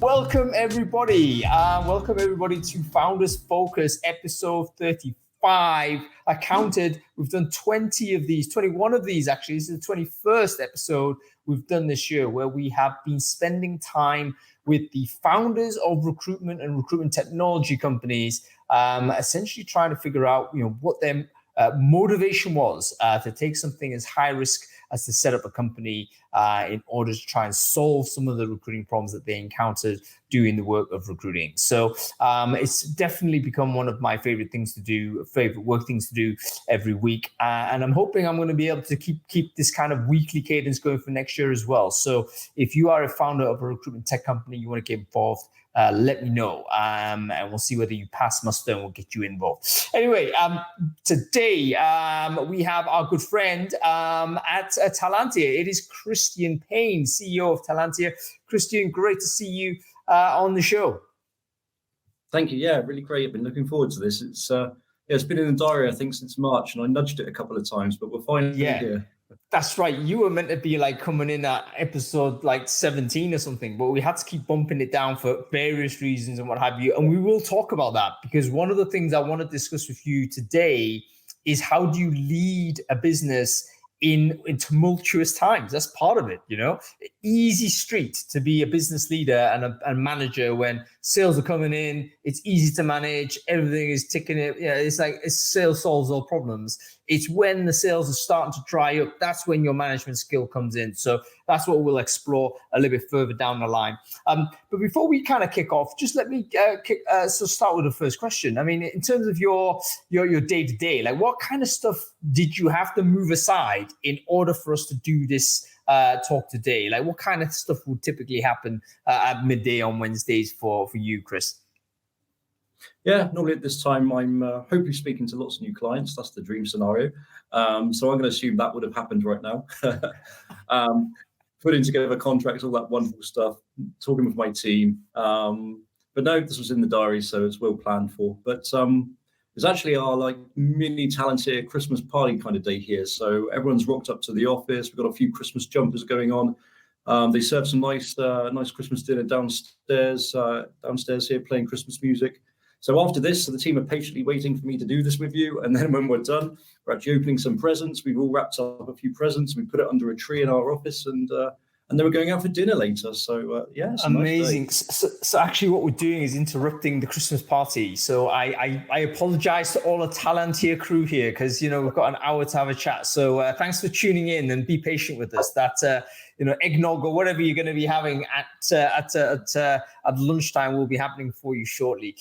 Welcome everybody to Founders Focus episode 35. I counted, we've done 21 of these actually. This is the 21st episode we've done this year where we have been spending time with the founders of recruitment and recruitment technology companies, essentially trying to figure out, what their motivation was to take something as high risk as to set up a company in order to try and solve some of the recruiting problems that they encountered doing the work of recruiting. So it's definitely become one of my favorite work things to do every week. And I'm hoping I'm going to be able to keep this kind of weekly cadence going for next year as well. So if you are a founder of a recruitment tech company, you want to get involved, let me know, and we'll see whether you pass muster and we'll get you involved. Anyway, today we have our good friend at Talentiir. It is Payne, CEO of Talentiir. Christian, great to see you on the show. Thank you. Yeah, really great. I've been looking forward to this. It's been in the diary, I think, since March, and I nudged it a couple of times, but we're finally here. That's right. You were meant to be coming in at episode 17 or something, but we had to keep bumping it down for various reasons and what have you. And we will talk about that because one of the things I want to discuss with you today is how do you lead a business in tumultuous times? That's part of it, Easy street to be a business leader and a manager when sales are coming in. It's easy to manage. Everything is ticking it. It's sales solves all problems. It's when the sales are starting to dry up. That's when your management skill comes in. So that's what we'll explore a little bit further down the line. But before we kind of kick off, just let me start with the first question. I mean, in terms of your day-to-day, what kind of stuff did you have to move aside in order for us to do this talk today? What kind of stuff would typically happen at midday on Wednesdays for you, Chris? Yeah, normally at this time, I'm hopefully speaking to lots of new clients. That's the dream scenario. So I'm going to assume that would have happened right now. Putting together contracts, all that wonderful stuff, talking with my team. But no, this was in the diary, so it's well planned for. But it's actually our mini Talentiir Christmas party kind of day here. So everyone's rocked up to the office. We've got a few Christmas jumpers going on. They serve some nice Christmas dinner downstairs here, playing Christmas music. So after this, the team are patiently waiting for me to do this with you. And then when we're done, we're actually opening some presents. We've all wrapped up a few presents. We put it under a tree in our office, and then we're going out for dinner later. So it's amazing. Nice day. So actually what we're doing is interrupting the Christmas party. So I apologize to all the Talentiir crew here because, we've got an hour to have a chat. So thanks for tuning in and be patient with us. That, eggnog or whatever you're going to be having at lunchtime will be happening for you shortly.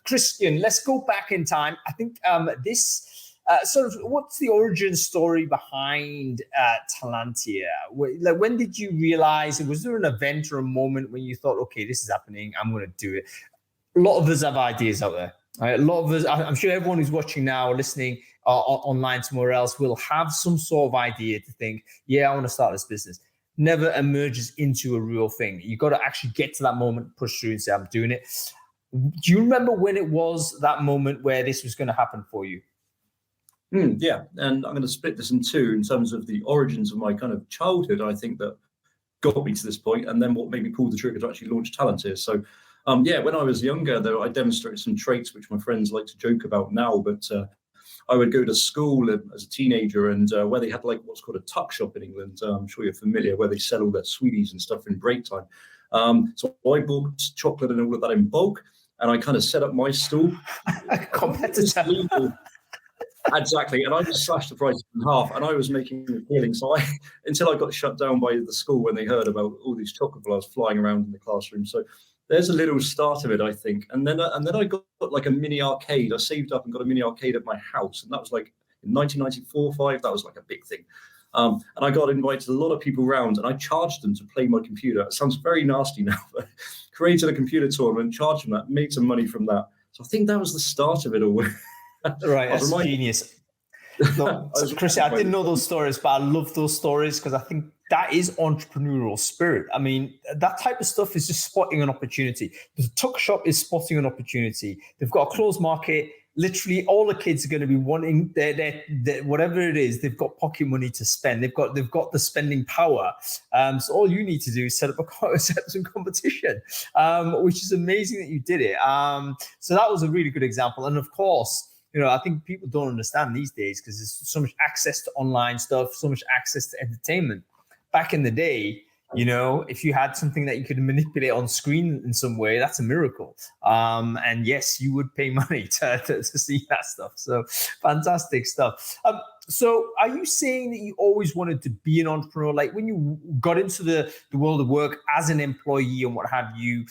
Christian, let's go back in time. I think this what's the origin story behind Talentiir? When did you realize? Was there an event or a moment when you thought, okay, this is happening, I'm going to do it? A lot of us have ideas out there. Right? A lot of us, I'm sure everyone who's watching now or listening online somewhere else will have some sort of idea to think, I want to start this business. Never emerges into a real thing. You got to actually get to that moment, push through and say, I'm doing it. Do you remember when it was that moment where this was going to happen for you? Yeah, and I'm going to split this in two in terms of the origins of my kind of childhood, I think, that got me to this point, and then what made me pull the trigger to actually launch Talentiir. So, when I was younger, though, I demonstrated some traits which my friends like to joke about now, but I would go to school as a teenager and where they had what's called a tuck shop in England. I'm sure you're familiar, where they sell all their sweeties and stuff in break time. So I bought chocolate and all of that in bulk, and I kind of set up my stall. Competitor. Exactly, and I just slashed the price in half, and I was making a killing. So until I got shut down by the school when they heard about all these chocolate bars flying around in the classroom. So there's a little start of it, I think. And then I got a mini arcade. I saved up and got a mini arcade at my house, and that was in 1994-5. That was a big thing. And I got invited a lot of people around, and I charged them to play my computer. It sounds very nasty now, but created a computer tournament, charged them that, made some money from that. So I think that was the start of it all. Right, that's genius. No, Chris, I didn't know those stories, but I love those stories because I think that is entrepreneurial spirit. I mean, that type of stuff is just spotting an opportunity. The tuck shop is spotting an opportunity. They've got a closed market. literally all the kids are going to be wanting their whatever it is, they've got pocket money to spend. They've got the spending power. So all you need to do is set up some competition, which is amazing that you did it. So that was a really good example. And of course, I think people don't understand these days because there's so much access to online stuff, so much access to entertainment. Back in the day, if you had something that you could manipulate on screen in some way, that's a miracle. And yes, you would pay money to see that stuff. So fantastic stuff. So are you saying that you always wanted to be an entrepreneur? Like when you got into the world of work as an employee and what have you,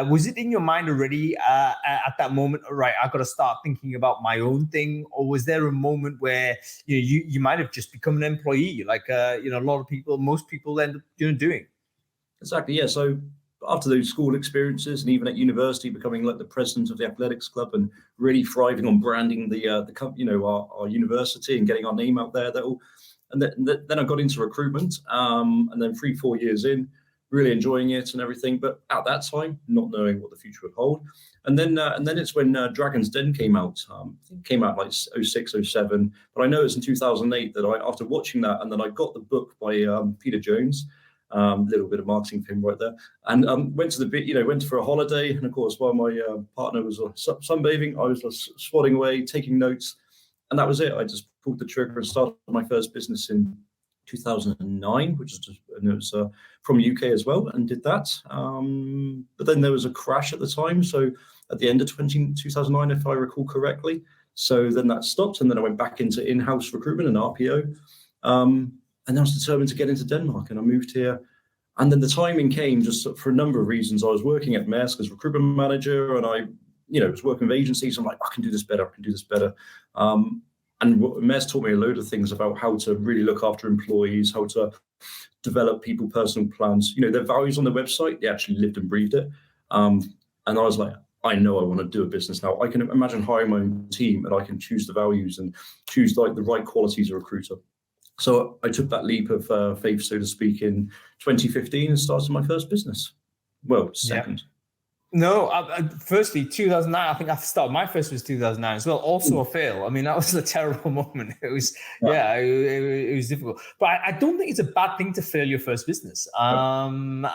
was it in your mind already at that moment, all right, I've got to start thinking about my own thing? Or was there a moment where you might have just become an employee like a lot of people, most people end up doing? Exactly, yeah. So after those school experiences and even at university, becoming like the president of the athletics club and really thriving on branding our university and getting our name out there. And then I got into recruitment, and then 3-4 years in, really enjoying it and everything. But at that time, not knowing what the future would hold. And then it's when Dragon's Den came out. It came out like 06, 07. But I know it's in 2008 that after watching that, and then I got the book by Peter Jones. Little bit of marketing for him right there, and went for a holiday, and of course while my partner was sunbathing, I was swatting away, taking notes, and that was it. I just pulled the trigger and started my first business in 2009, which was from UK as well, and did that. But then there was a crash at the time, so at the end of 2009, if I recall correctly. So then that stopped, and then I went back into in-house recruitment and RPO. And I was determined to get into Denmark, and I moved here. And then the timing came just for a number of reasons. I was working at Maersk as recruitment manager, and I was working with agencies. I'm like, I can do this better. And Maersk taught me a load of things about how to really look after employees, how to develop people personal plans. Their values on their website, they actually lived and breathed it. And I was like, I know I want to do a business now. I can imagine hiring my own team, and I can choose the values and choose like the right qualities of a recruiter. So I took that leap of faith, so to speak, in 2015 and started my first business. Well, second. Yeah. No, firstly, 2009, I think I started, my first was 2009 as well. Also a fail. I mean, that was a terrible moment. It was, it was difficult. But I don't think it's a bad thing to fail your first business. I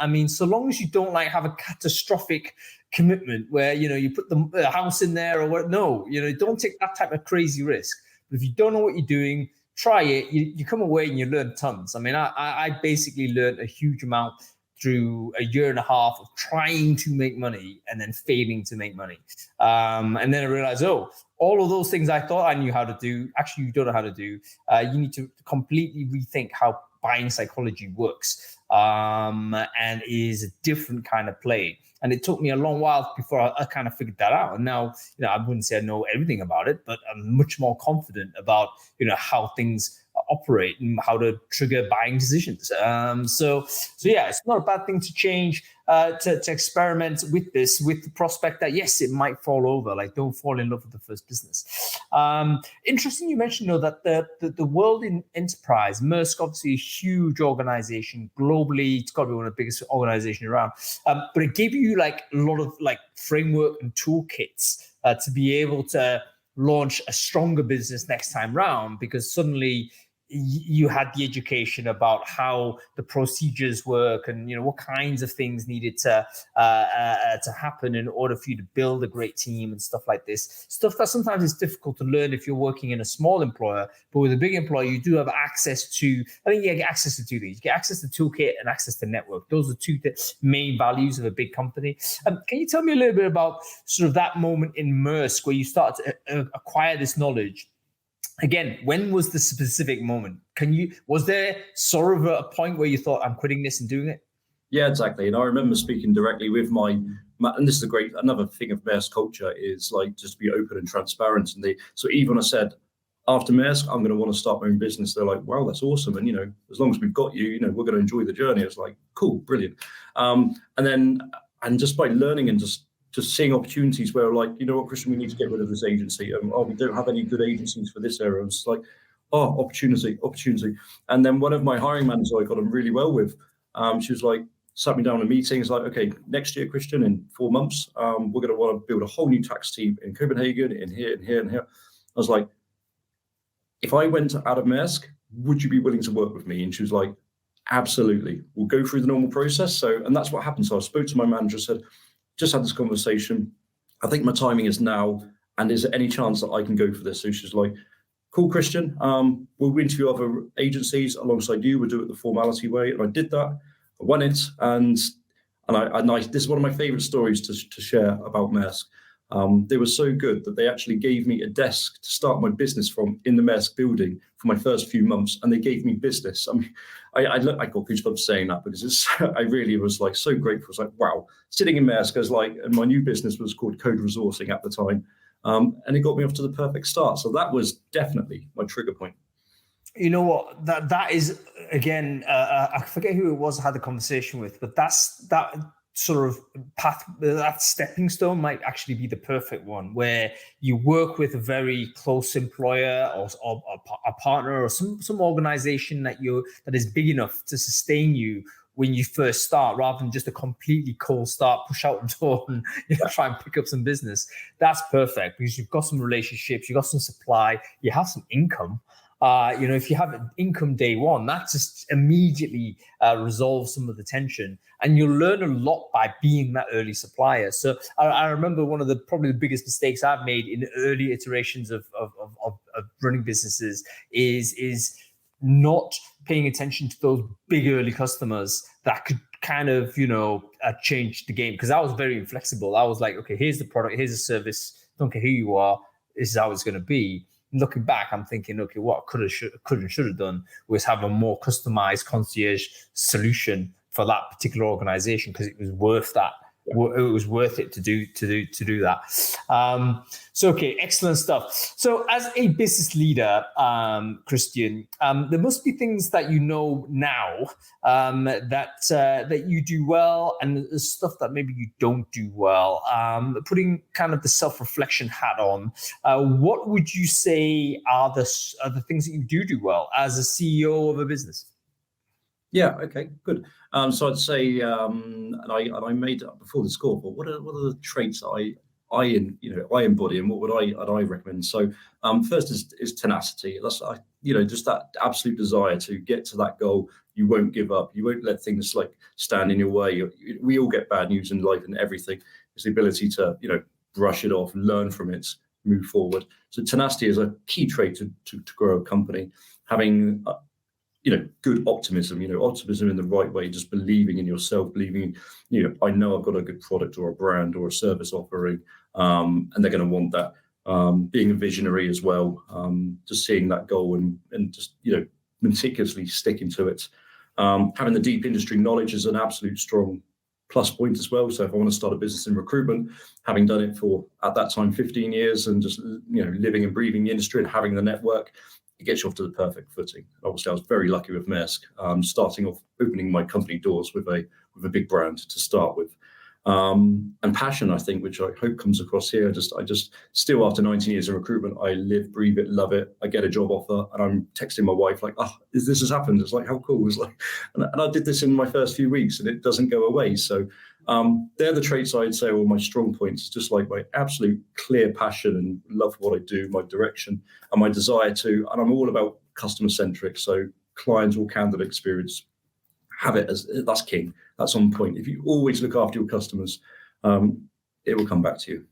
mean, so long as you don't have a catastrophic commitment where, you put the house in there or what, no, don't take that type of crazy risk. But if you don't know what you're doing, try it. You come away and you learn tons. I mean, I basically learned a huge amount through a year and a half of trying to make money and then failing to make money. And then I realized, all of those things I thought I knew how to do, actually you don't know how to do. You need to completely rethink how buying psychology works, and is a different kind of play. And it took me a long while before I kind of figured that out. And now, I wouldn't say I know everything about it, but I'm much more confident about, how things operate and how to trigger buying decisions. So yeah, it's not a bad thing to change, to experiment with this, with the prospect that, yes, it might fall over. Like, don't fall in love with the first business. Interesting you mentioned, though, that the world in enterprise, Maersk, obviously a huge organization globally. It's got to be one of the biggest organizations around. But it gave you a lot of framework and toolkits to be able to launch a stronger business next time round, because suddenly you had the education about how the procedures work and what kinds of things needed to happen in order for you to build a great team and stuff like this. Stuff that sometimes is difficult to learn if you're working in a small employer, but with a big employer, you do have access to. I think you get access to two things: you get access to toolkit and access to network. Those are two main values of a big company. Can you tell me a little bit about sort of that moment in Maersk where you started to acquire this knowledge? Again, when was the specific moment? Was there sort of a point where you thought, I'm quitting this and doing it? Yeah, exactly. And I remember speaking directly with and this is another thing of Maersk culture is just be open and transparent. And so even I said, after Maersk, I'm going to want to start my own business. They're like, wow, that's awesome. And, as long as we've got you, we're going to enjoy the journey. It's like, cool, brilliant. And just by learning and just seeing opportunities where what, Christian, we need to get rid of this agency. We don't have any good agencies for this area. It's like, opportunity. And then one of my hiring managers I got on really well with, she was like, sat me down in meetings like, okay, next year, Christian, in 4 months, we're going to want to build a whole new tax team in Copenhagen, in here, and here, and here. I was like, if I went out of Maersk, would you be willing to work with me? And she was like, absolutely. We'll go through the normal process. So, and that's what happened. So I spoke to my manager, said, just had this conversation. I think my timing is now. And is there any chance that I can go for this? So she's like, cool, Christian. We'll interview other agencies alongside you. We'll do it the formality way. And I did that. I won it. And this is one of my favorite stories to share about Maersk. They were so good that they actually gave me a desk to start my business from in the Maersk building for my first few months, and they gave me business. I mean, I got goosebumps saying that because I really was like so grateful. I was like, wow, sitting in Maersk, and my new business was called Code Resourcing at the time, and it got me off to the perfect start. So that was definitely my trigger point. You know what? That is again. I forget who it was I had the conversation with, but that sort of path, that stepping stone might actually be the perfect one, where you work with a very close employer or a partner or some organization that is big enough to sustain you when you first start, rather than just a completely cold start, push out the door and try and pick up some business. That's perfect because you've got some relationships, you've got some supply, you have some income. If you have income day one, that just immediately resolves some of the tension, and you'll learn a lot by being that early supplier. So I remember one of probably the biggest mistakes I've made in early iterations of running businesses is not paying attention to those big early customers that could kind of, change the game. Because I was very inflexible. I was like, okay, here's the product, here's the service, don't care who you are, this is how it's going to be. Looking back, I'm thinking, okay, what could and should have done was have a more customized concierge solution for that particular organization, because it was worth that. It was worth it to do that. Okay, excellent stuff. So, as a business leader, Christian, there must be things that you know now that you do well, and the stuff that maybe you don't do well. Putting kind of the self-reflection hat on, what would you say are the things that you do well as a CEO of a business? Yeah. Okay. Good. So I'd say, and I made up before the score. But what are the traits I embody, and what would I recommend? So first is tenacity. That's just that absolute desire to get to that goal. You won't give up. You won't let things like stand in your way. We all get bad news in life and everything. It's the ability to brush it off, learn from it, move forward. So tenacity is a key trait to grow a company. Having good optimism, optimism in the right way, just believing in yourself, believing, I know I've got a good product or a brand or a service offering, and they're going to want that. Being a visionary as well, just seeing that goal and just, meticulously sticking to it. Having the deep industry knowledge is an absolute strong plus point as well. So if I want to start a business in recruitment, having done it for, at that time, 15 years and just, living and breathing the industry and having the network, it gets you off to the perfect footing. Obviously, I was very lucky with Maersk, starting off opening my company doors with a big brand to start with, and passion, I think, which I hope comes across here. I just still, after 19 years in recruitment, I live, breathe it, love it. I get a job offer, and I'm texting my wife like, "Oh, this has happened." It's like, how cool! It's like, and I did this in my first few weeks, and it doesn't go away. So they're the traits I'd say are my strong points, just like my absolute clear passion and love for what I do, my direction, and my desire to, and I'm all about customer centric. So clients or candidate experience, have it as, that's king. That's on point. If you always look after your customers, it will come back to you.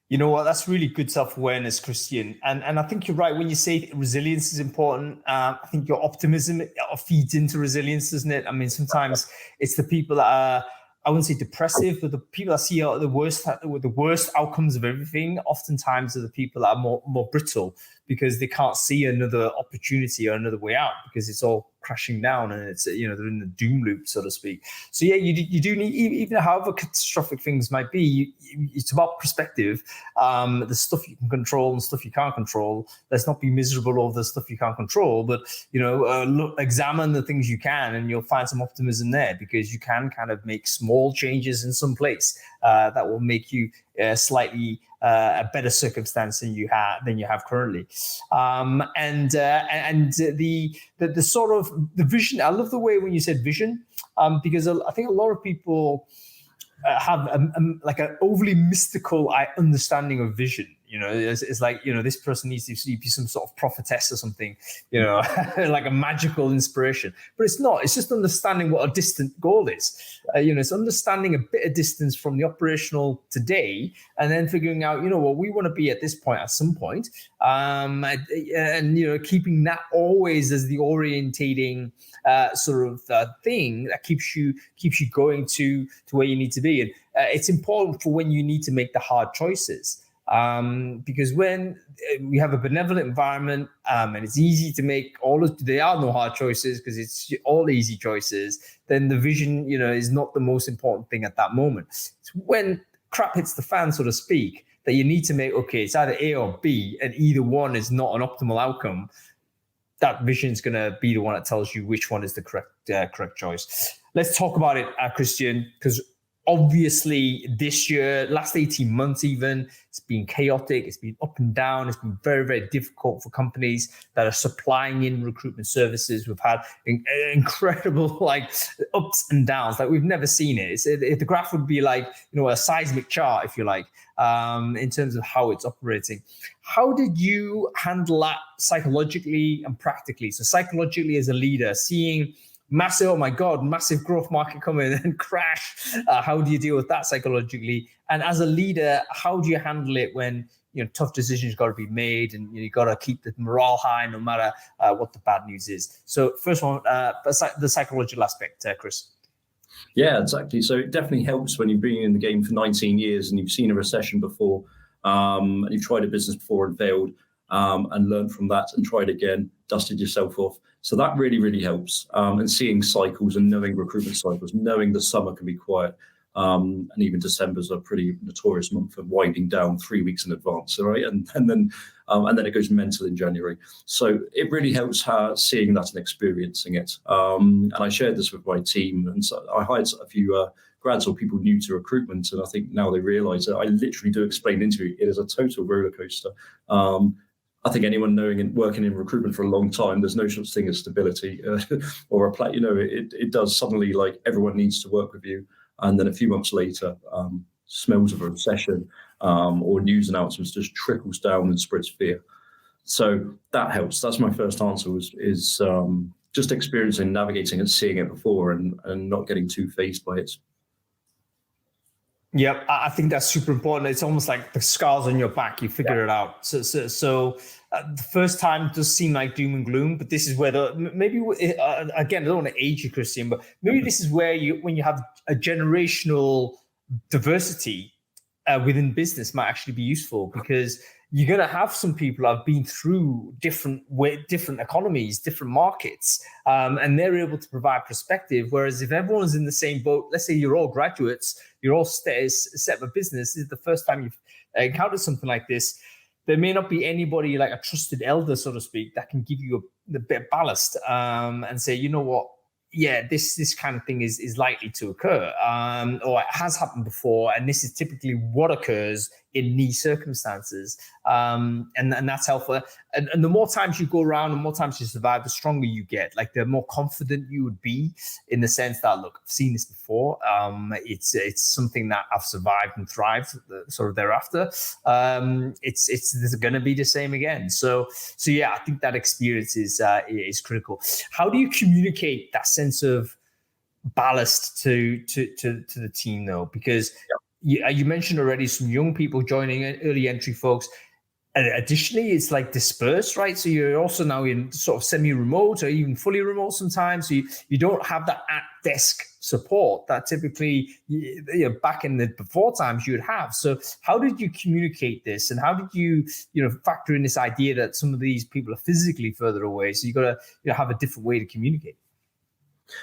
You know what? That's really good self-awareness, Christian. And I think you're right when you say resilience is important. I think your optimism feeds into resilience, doesn't it? I mean, sometimes it's the people that are, I wouldn't say depressive, but the people that see the worst outcomes of everything oftentimes are the people that are more brittle, because they can't see another opportunity or another way out, because it's all crashing down and it's, they're in the doom loop, so to speak. So yeah, you do need, even however catastrophic things might be, it's about perspective. The stuff you can control and stuff you can't control. Let's not be miserable over the stuff you can't control, but examine the things you can, and you'll find some optimism there, because you can kind of make small changes in some place that will make you slightly a better circumstance than you have currently, and the sort of the vision. I love the way when you said vision, because I think a lot of people have like an overly mystical understanding of vision. It's like, this person needs to be some sort of prophetess or something, like a magical inspiration. But it's not. It's just understanding what a distant goal is. It's understanding a bit of distance from the operational today, and then figuring out, what we want to be at this point at some point, and keeping that always as the orientating sort of thing that keeps you going to where you need to be. And it's important for when you need to make the hard choices. Because when we have a benevolent environment, and it's easy to make there are no hard choices because it's all easy choices, then the vision, is not the most important thing at that moment. It's when crap hits the fan, so to speak, that you need to make, okay, it's either A or B, and either one is not an optimal outcome. That vision is going to be the one that tells you which one is the correct choice. Let's talk about it, Christian, because obviously this year, last 18 months even, it's been chaotic. It's been up and down. It's been very, very difficult for companies that are supplying in recruitment services. We've had incredible ups and downs like we've never seen it. The graph would be like, a seismic chart, if you like, in terms of how it's operating. How did you handle that psychologically and practically? So psychologically as a leader, seeing massive growth market coming and crash. How do you deal with that psychologically? And as a leader, how do you handle it when tough decisions got to be made and you got to keep the morale high no matter what the bad news is? So first one, the psychological aspect, Chris. Yeah, exactly. So it definitely helps when you've been in the game for 19 years and you've seen a recession before, and you've tried a business before and failed, and learned from that and tried again, dusted yourself off. So that really, really helps. And seeing cycles and knowing recruitment cycles, knowing the summer can be quiet. And even December's a pretty notorious month for winding down 3 weeks in advance, right? And then it goes mental in January. So it really helps seeing that and experiencing it. And I shared this with my team, and so I hired a few grads or people new to recruitment, and I think now they realise that I literally do explain into it is a total roller coaster. I think anyone knowing and working in recruitment for a long time, there's no such thing as stability or a plan. It does suddenly, like, everyone needs to work with you. And then a few months later, smells of a recession or news announcements just trickles down and spreads fear. So that helps. That's my first answer is just experiencing, navigating and seeing it before and not getting too fazed by it. Yep, I think that's super important. It's almost like the scars on your back. You figure it out. So the first time does seem like doom and gloom, but this is where again, I don't want to age you, Christian, but maybe this is where when you have a generational diversity within business might actually be useful, because you're going to have some people that have been through different economies, different markets, and they're able to provide perspective. Whereas if everyone's in the same boat, let's say you're all graduates, you're all set for business, this is the first time you've encountered something like this, there may not be anybody like a trusted elder, so to speak, that can give you a bit of ballast and say, you know what, yeah, this kind of thing is likely to occur, or it has happened before, and this is typically what occurs in these circumstances, and that's helpful. And the more times you go around, the more times you survive, the stronger you get. Like, the more confident you would be in the sense that, look, I've seen this before. It's something that I've survived and thrived sort of thereafter. It's going to be the same again. So yeah, I think that experience is critical. How do you communicate that sense of ballast to the team, though? Because you mentioned already some young people joining, early entry folks. And additionally, it's like dispersed, right? So you're also now in sort of semi-remote or even fully remote sometimes. So you don't have that at-desk support that typically, back in the before times you would have. So how did you communicate this? And how did you, factor in this idea that some of these people are physically further away? So you got to have a different way to communicate.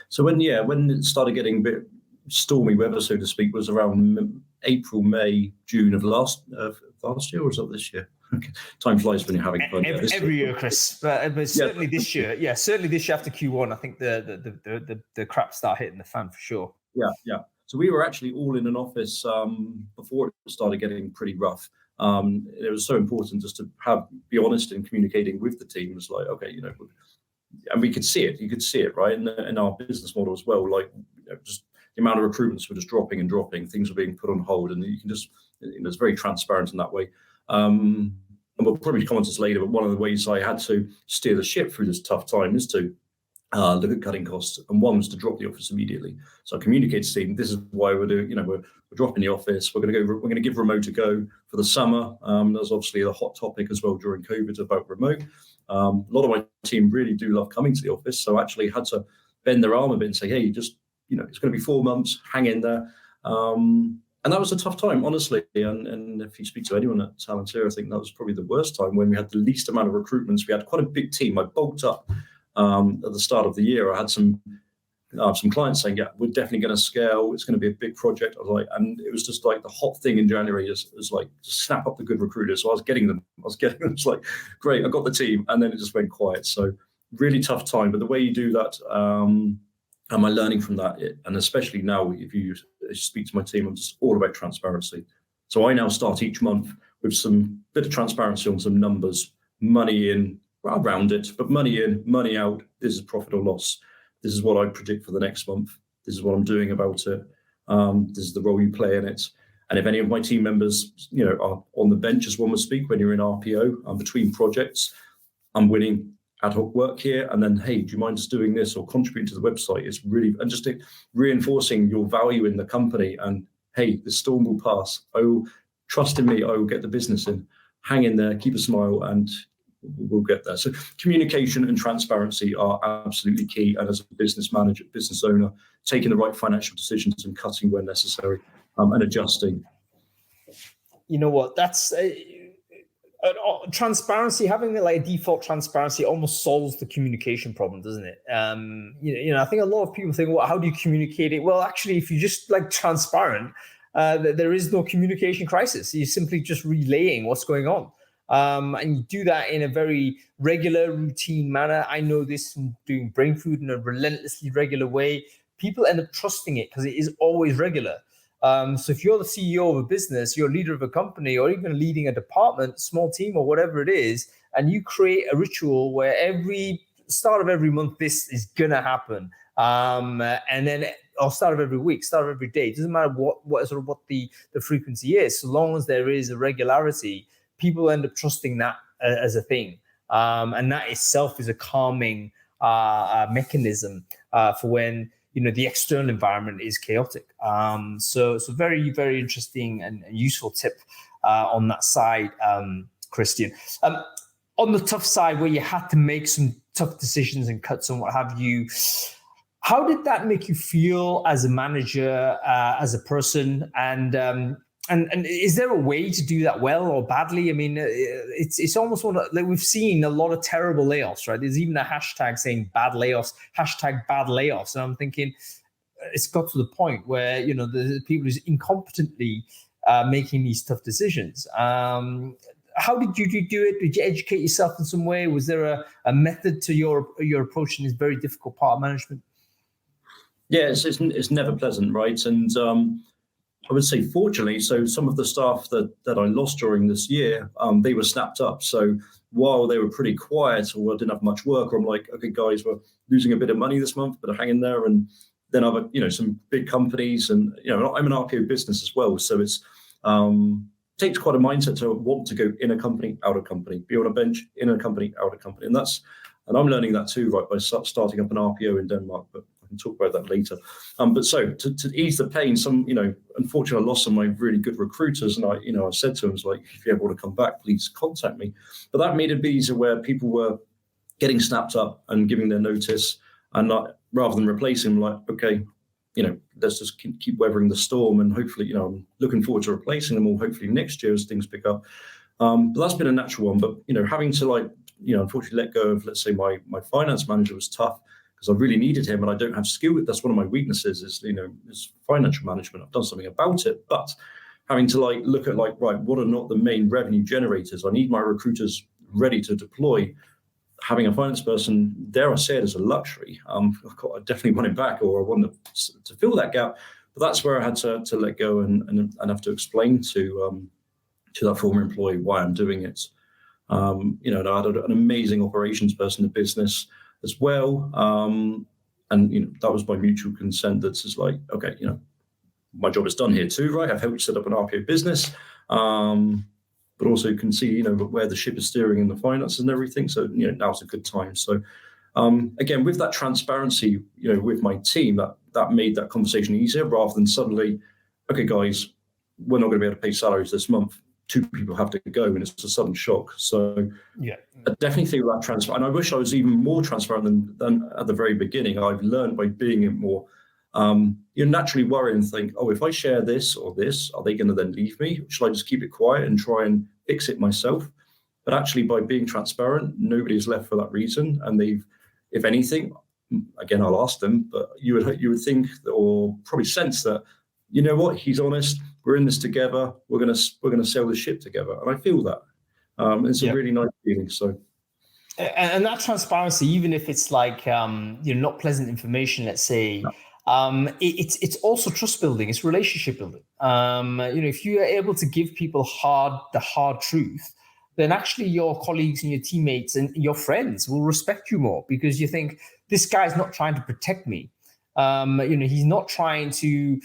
So when it started getting a bit stormy weather, so to speak, was around April, May, June of last year, or was that this year? Okay. Time flies when you're having fun. Every year, Chris, but certainly this year. Yeah, certainly this year after Q1, I think the crap start hitting the fan for sure. Yeah. So we were actually all in an office before it started getting pretty rough. It was so important just to be honest in communicating with the team. It was like, okay, and we could see it. You could see it, right, in our business model as well. Like, just the amount of recruitments were just dropping and dropping. Things were being put on hold, and you can just, it's very transparent in that way. And we'll probably come on to this later, but one of the ways I had to steer the ship through this tough time is to look at cutting costs, and one was to drop the office immediately. So I communicated to the team, this is why we're doing, we're dropping the office. We're going to give remote a go for the summer. That's obviously a hot topic as well during COVID about remote. A lot of my team really do love coming to the office, so I actually had to bend their arm a bit and say, hey, just, it's going to be 4 months, hang in there. And that was a tough time, honestly. And if you speak to anyone at Talentiir, I think that was probably the worst time, when we had the least amount of recruitments. We had quite a big team. I bulked up at the start of the year. I had some clients saying, yeah, we're definitely going to scale. It's going to be a big project. I was like, and it was just like the hot thing in January is like, just snap up the good recruiters. So I was getting them. It's like, great, I got the team. And then it just went quiet. So really tough time. But the way you do that, am I learning from that? And especially now, if you speak to my team, I'm just all about transparency. So I now start each month with some bit of transparency on some numbers, money in, around it, but money in, money out. This is profit or loss. This is what I predict for the next month. This is what I'm doing about it. This is the role you play in it. And if any of my team members, are on the bench, as one would speak, when you're in RPO, between projects, I'm winning ad hoc work here, and then, hey, do you mind just doing this or contributing to the website? It's really, and just reinforcing your value in the company, and hey, the storm will pass. Oh, trust in me, I will get the business in. Hang in there, keep a smile, and we'll get there. So communication and transparency are absolutely key. And as a business manager, business owner, taking the right financial decisions and cutting where necessary, and adjusting. You know what? That's transparency. Having a default transparency almost solves the communication problem, doesn't it? I think a lot of people think, well, how do you communicate it? Well, actually, if you just transparent, there is no communication crisis. You're simply just relaying what's going on. And you do that in a very regular, routine manner. I know this from doing brain food in a relentlessly regular way. People end up trusting it because it is always regular. So if you're the CEO of a business, you're a leader of a company, or even leading a department, small team, or whatever it is, and you create a ritual where every start of every month, this is going to happen. And then, or start of every week, start of every day. It doesn't matter what the frequency is, so long as there is a regularity. People end up trusting that as a thing. And that itself is a calming mechanism for when, the external environment is chaotic. So very, very interesting and useful tip on that side, Christian. On the tough side, where you had to make some tough decisions and cuts and what have you, how did that make you feel as a manager, as a person? And is there a way to do that well or badly? I mean, it's almost we've seen a lot of terrible layoffs, right? There's even a hashtag saying bad layoffs, hashtag bad layoffs. And I'm thinking it's got to the point where, the people who's incompetently making these tough decisions. How did you do it? Did you educate yourself in some way? Was there a method to your approach in this very difficult part of management? Yeah, it's never pleasant, right? And I would say, fortunately, so some of the staff that I lost during this year, they were snapped up. So while they were pretty quiet, or I didn't have much work, or I'm like, okay, guys, we're losing a bit of money this month, but hang in there. And then other, some big companies, and I'm an RPO business as well, so it's takes quite a mindset to want to go in a company, out of company, be on a bench, in a company, out of company, and I'm learning that too, right, by starting up an RPO in Denmark, but I can talk about that later. But so to ease the pain, unfortunately, I lost some of my really good recruiters, and I said to them, if you ever want to come back, please contact me. But that made it easier, where people were getting snapped up and giving their notice, and not, rather than replacing them, okay, let's just keep weathering the storm, and hopefully, I'm looking forward to replacing them all, hopefully next year as things pick up. But that's been a natural one. But having to unfortunately let go of, let's say, my finance manager was tough, because I really needed him, and I don't have skill. That's one of my weaknesses is financial management. I've done something about it, but having to look at right, what are not the main revenue generators? I need my recruiters ready to deploy. Having a finance person, dare I say it, is a luxury. I definitely want him back, or I want to fill that gap. But that's where I had to let go and have to explain to that former employee why I'm doing it. I had an amazing operations person in the business as well. And that was by mutual consent. That's just like, okay, my job is done here too, right? I've helped set up an RPO business, but also can see, where the ship is steering in the finances and everything. So, now's a good time. So, again, with that transparency, with my team, that made that conversation easier rather than suddenly, okay, guys, we're not going to be able to pay salaries this month. 2 people have to go, and it's a sudden shock. So, I definitely think that transparent. And I wish I was even more transparent than at the very beginning. I've learned by being it more. You naturally worry and think, oh, if I share this or this, are they going to then leave me? Should I just keep it quiet and try and fix it myself? But actually, by being transparent, nobody's left for that reason. And they've, if anything, again, I'll ask them, but you would think or probably sense that, you know what, he's honest. We're in this together. We're gonna sail the ship together, and I feel that. It's a really nice feeling. So. And that transparency, even if it's like not pleasant information, let's say, it's also trust building. It's relationship building. If you are able to give people the hard truth, then actually your colleagues and your teammates and your friends will respect you more because you think this guy's not trying to protect me. He's not trying to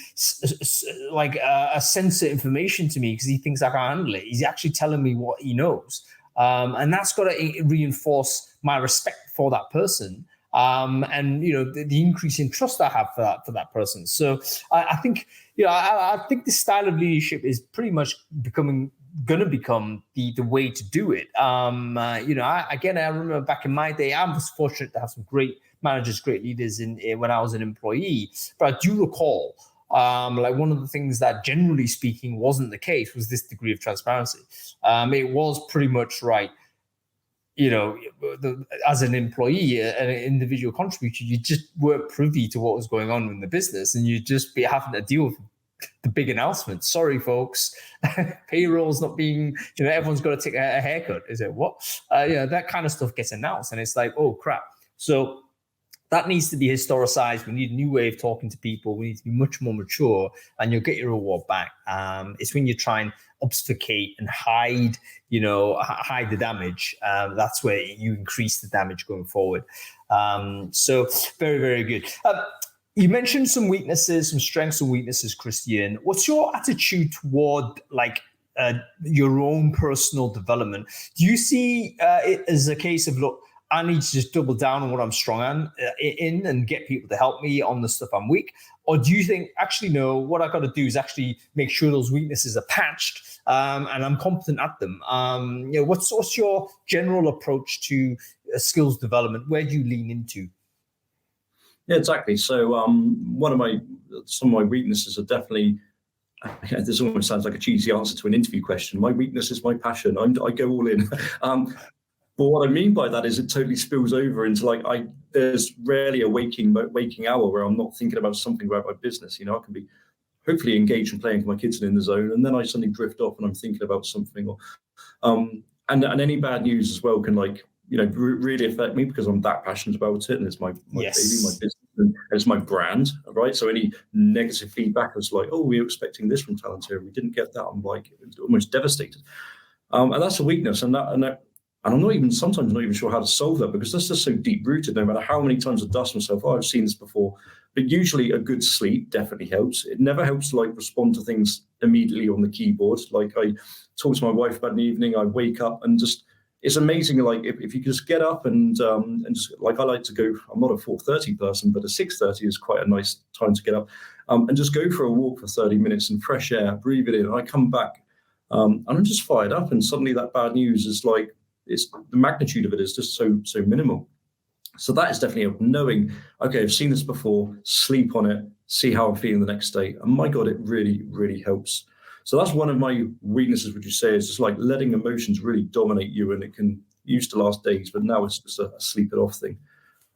censor information to me because he thinks I can handle it. He's actually telling me what he knows. And that's got to reinforce my respect for that person. And the increase in trust I have for that person. So I think I think this style of leadership is pretty much going to become the way to do it. I remember back in my day, I was fortunate to have some great managers, great leaders when I was an employee. But I do recall, one of the things that generally speaking wasn't the case was this degree of transparency. It was pretty much right. As an employee, an individual contributor, you just weren't privy to what was going on in the business, and you'd just be having to deal with the big announcement. Sorry, folks, payroll's not being, everyone's got to take a haircut. Is it what? That kind of stuff gets announced, and it's like, oh crap. So that needs to be historicized. We need a new way of talking to people. We need to be much more mature, and you'll get your reward back. It's when you try and obfuscate and hide the damage. That's where you increase the damage going forward. So very, very good. You mentioned some weaknesses, some strengths and weaknesses, Christian. What's your attitude toward your own personal development? Do you see it as a case of, look, I need to just double down on what I'm strong in and get people to help me on the stuff I'm weak? Or do you think, actually, no, what I got to do is actually make sure those weaknesses are patched and I'm competent at them? What's your general approach to skills development? Where do you lean into? Yeah, exactly. So some of my weaknesses are definitely, this almost sounds like a cheesy answer to an interview question. My weakness is my passion. I go all in. But what I mean by that is it totally spills over into there's rarely a waking hour where I'm not thinking about something about my business. I can be hopefully engaged and playing with my kids and in the zone, and then I suddenly drift off and I'm thinking about something. And any bad news as well can really affect me because I'm that passionate about it, and it's my baby, my business, and it's my brand, right? So any negative feedback is like, oh, we were expecting this from Talentiir, we didn't get that. I'm almost devastated, and that's a weakness, and I'm sometimes not even sure how to solve that because that's just so deep rooted. No matter how many times I dust myself, I've seen this before. But usually a good sleep definitely helps. It never helps to respond to things immediately on the keyboard. I talk to my wife about an evening, I wake up and just, it's amazing. If you just get up and just I like to go, I'm not a 4:30 person, but a 6:30 is quite a nice time to get up and just go for a walk for 30 minutes in fresh air, breathe it in. And I come back and I'm just fired up. And suddenly that bad news is it's the magnitude of it is just so minimal. So that is definitely knowing, okay, I've seen this before, sleep on it, see how I'm feeling the next day. And my God, it really, really helps. So that's one of my weaknesses, would you say, is just letting emotions really dominate you, and it can used to last days, but now it's just a sleep it off thing.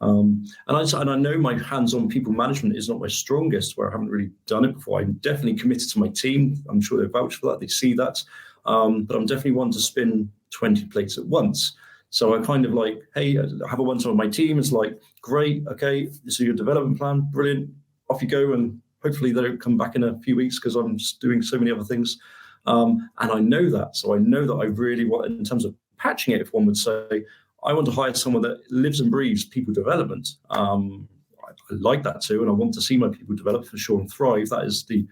And I know my hands-on people management is not my strongest, where I haven't really done it before. I'm definitely committed to my team. I'm sure they vouch for that. They see that. But I'm definitely one to spin 20 plates at once. So I kind of hey, I have a one-to-one with my team. It's great, okay, this is your development plan, brilliant, off you go. And hopefully they don't come back in a few weeks because I'm just doing so many other things. And I know that. So I know that I really want, in terms of patching it, if one would say, I want to hire someone that lives and breathes people development. like that too, and I want to see my people develop for sure and thrive. That is the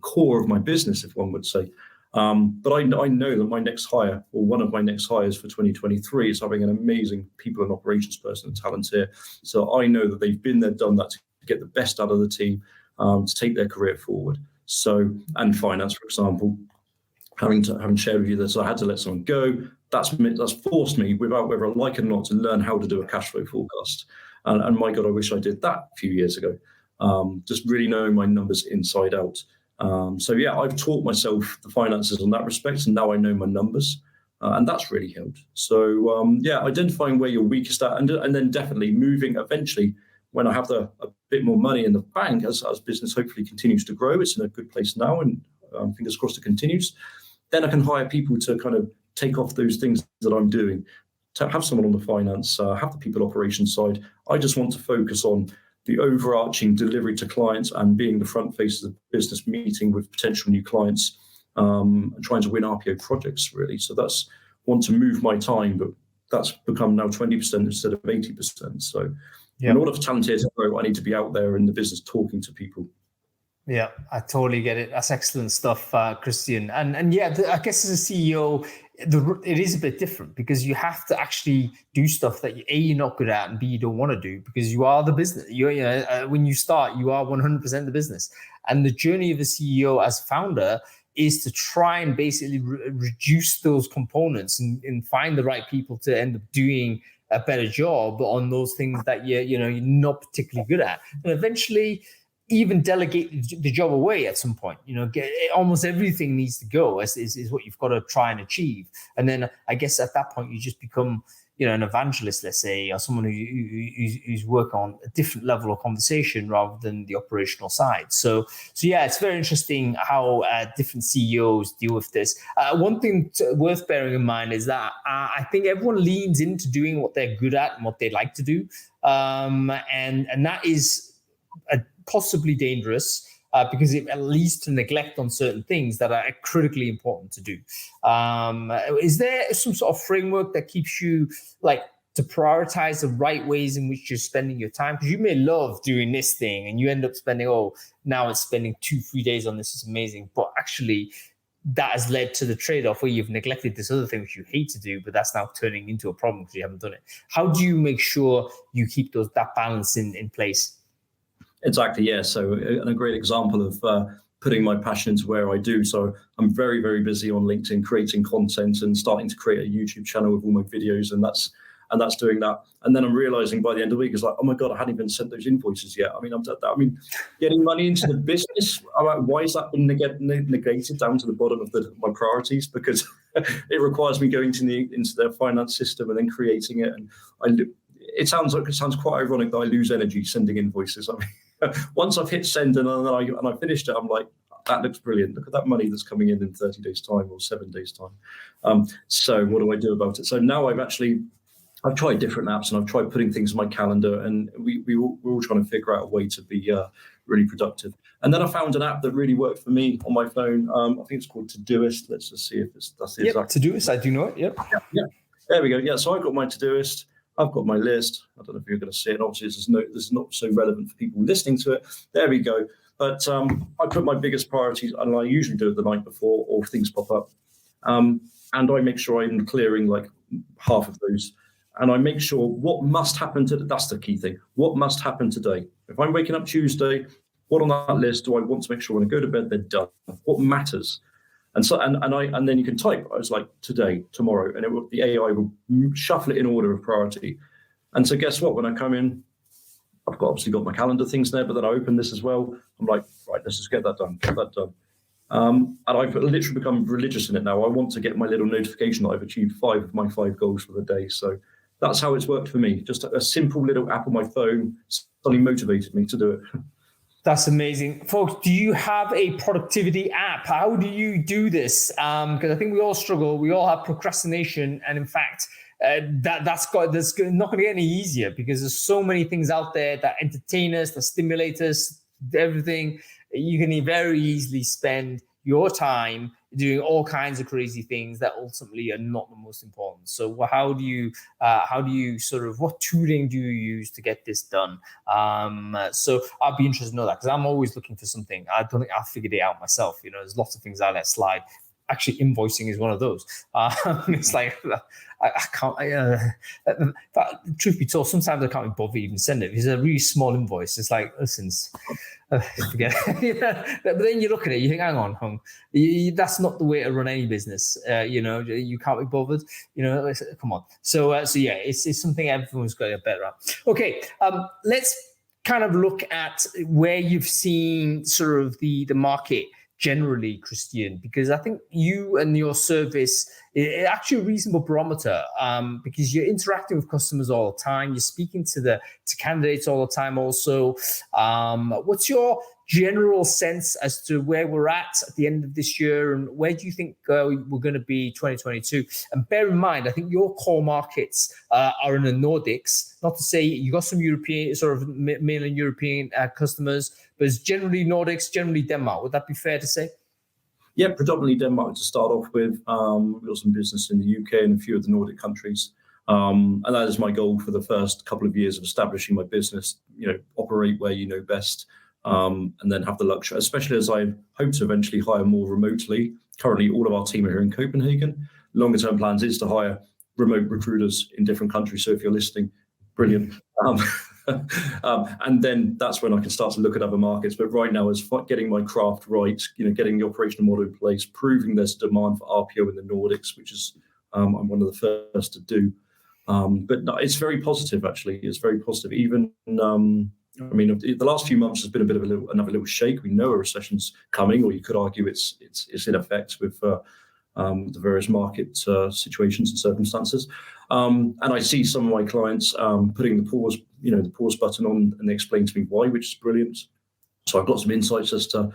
core of my business, if one would say. But I know that my next hire, or one of my next hires for 2023, is having an amazing people and operations person at Talentiir. So I know that they've been there, done that, to get the best out of the team, to take their career forward. So, and finance, for example, having shared with you that I had to let someone go, that's forced me, without whether I like it or not, to learn how to do a cash flow forecast. And my God, I wish I did that a few years ago. Just really knowing my numbers inside out. So yeah, I've taught myself the finances in that respect, and now I know my numbers, and that's really helped. So yeah, identifying where you're weakest at, and then definitely moving eventually when I have a bit more money in the bank, as business hopefully continues to grow. It's in a good place now, and fingers crossed it continues. Then I can hire people to kind of take off those things that I'm doing, to have someone on the finance, have the people operations side. I just want to focus on the overarching delivery to clients and being the front face of the business, meeting with potential new clients, and trying to win RPO projects, really. So that's want to move my time, but that's become now 20% instead of 80%. So in order for Talentiir to grow, I need to be out there in the business talking to people. Yeah, I totally get it. That's excellent stuff, Christian. And yeah, I guess as a CEO, it is a bit different, because you have to actually do stuff that you're not good at, and B, you don't want to do, because you are the business. When you start, you are 100% the business. And the journey of a CEO as founder is to try and basically reduce those components and find the right people to end up doing a better job on those things that you're not particularly good at, and eventually even delegate the job away at some point. Almost everything needs to go is what you've got to try and achieve. And then I guess at that point you just become, an evangelist, let's say, or someone who's working on a different level of conversation rather than the operational side. So yeah, it's very interesting how different CEOs deal with this. One thing worth bearing in mind is that I think everyone leans into doing what they're good at and what they like to do. And that is possibly dangerous, because it leads to neglect on certain things that are critically important to do. Is there some sort of framework that keeps you to prioritize the right ways in which you're spending your time? Because you may love doing this thing and you end up spending, now it's spending 2-3 days on this is amazing. But actually that has led to the trade-off where you've neglected this other thing which you hate to do, but that's now turning into a problem because you haven't done it. How do you make sure you keep that balance in place? Exactly, yeah. So a great example of putting my passion into where I do. So I'm very, very busy on LinkedIn creating content and starting to create a YouTube channel with all my videos, and that's doing that. And then I'm realizing by the end of the week, it's like, oh my God, I hadn't even sent those invoices yet. Getting money into the business, why is that been negated down to the bottom of my priorities? Because it requires me going into their finance system and then creating it. And it sounds quite ironic that I lose energy sending invoices. Once I've hit send and I finished it, I'm like, that looks brilliant. Look at that money that's coming in 30 days time or 7 days time. So what do I do about it? So now I've tried different apps and I've tried putting things in my calendar, and we're all trying to figure out a way to be really productive. And then I found an app that really worked for me on my phone. I think it's called Todoist. Let's just see if that's the exact. Todoist, I do know it. Yep. Yeah. There we go. Yeah. So I've got my Todoist. I've got my list. I don't know if you're going to see it. Obviously, this is not so relevant for people listening to it. There we go. But I put my biggest priorities, and I usually do it the night before, or things pop up. And I make sure I'm clearing half of those. And I make sure what must happen today. That's the key thing. What must happen today? If I'm waking up Tuesday, what on that list do I want to make sure when I go to bed they're done? What matters? And so, and then you can type. I was like, today, tomorrow, and the AI will shuffle it in order of priority. And so, guess what? When I come in, I've obviously got my calendar things there, but then I open this as well. I'm like, right, let's just get that done. And I've literally become religious in it now. I want to get my little notification that I've achieved 5 of my 5 goals for the day. So that's how it's worked for me. Just a simple little app on my phone suddenly motivated me to do it. That's amazing. Folks, do you have a productivity app? How do you do this? Because I think we all struggle. We all have procrastination. And in fact, that's not going to get any easier, because there's so many things out there that entertain us, that stimulate us, everything. You can very easily spend your time doing all kinds of crazy things that ultimately are not the most important. So how do you sort of, what tooling do you use to get this done? So I'd be interested to know that, because I'm always looking for something. I don't think I figured it out myself. There's lots of things I let slide. Actually, invoicing is one of those. It's like I can't. But truth be told, sometimes I can't be bothered even send it. It's a really small invoice. It's like, listen, forget it. But then you look at it, you think, hang on, that's not the way to run any business. You can't be bothered. Come on. So yeah, it's something everyone's got to get better at. Okay, let's kind of look at where you've seen sort of the market generally, Christian, because I think you and your service is actually a reasonable barometer, because you're interacting with customers all the time. You're speaking to candidates all the time also. What's your general sense as to where we're at the end of this year, and where do you think we're going to be 2022? And bear in mind, I think your core markets are in the Nordics. Not to say you got some European, sort of mainland European customers, but it's generally Nordics, generally Denmark. Would that be fair to say? Yeah, predominantly Denmark to start off with. We've got some business in the UK and a few of the Nordic countries. And that is my goal for the first couple of years of establishing my business, operate where you know best, and then have the luxury, especially as I hope to eventually hire more remotely. Currently, all of our team are here in Copenhagen. Longer term plans is to hire remote recruiters in different countries. So if you're listening, brilliant. And then that's when I can start to look at other markets. But right now, it's getting my craft right, getting the operational model in place, proving there's demand for RPO in the Nordics, which is I'm one of the first to do. But no, it's very positive, actually. It's very positive. Even, the last few months has been a bit of another little shake. We know a recession's coming, or you could argue it's in effect with the various market situations and circumstances. And I see some of my clients putting the pause button on, and they explain to me why, which is brilliant. So I've got some insights as to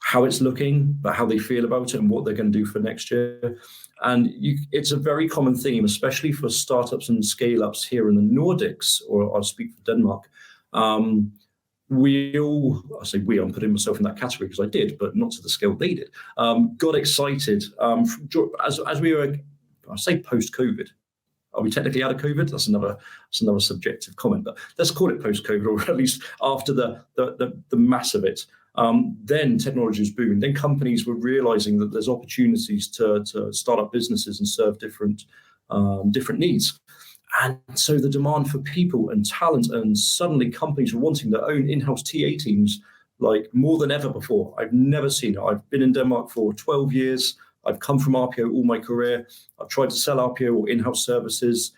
how it's looking, but how they feel about it and what they're going to do for next year. And it's a very common theme, especially for startups and scale-ups here in the Nordics, or I'll speak for Denmark. I'm putting myself in that category because I did, but not to the scale they did. Got excited as we were, I say post-COVID. Are we technically out of COVID? That's another subjective comment, but let's call it post-COVID, or at least after the mass of it. Then technology was booming. Then companies were realizing that there's opportunities to start up businesses and serve different needs. And so the demand for people and talent, and suddenly companies were wanting their own in-house TA teams, like more than ever before. I've never seen it. I've been in Denmark for 12 years. I've come from RPO all my career. I've tried to sell RPO or in-house services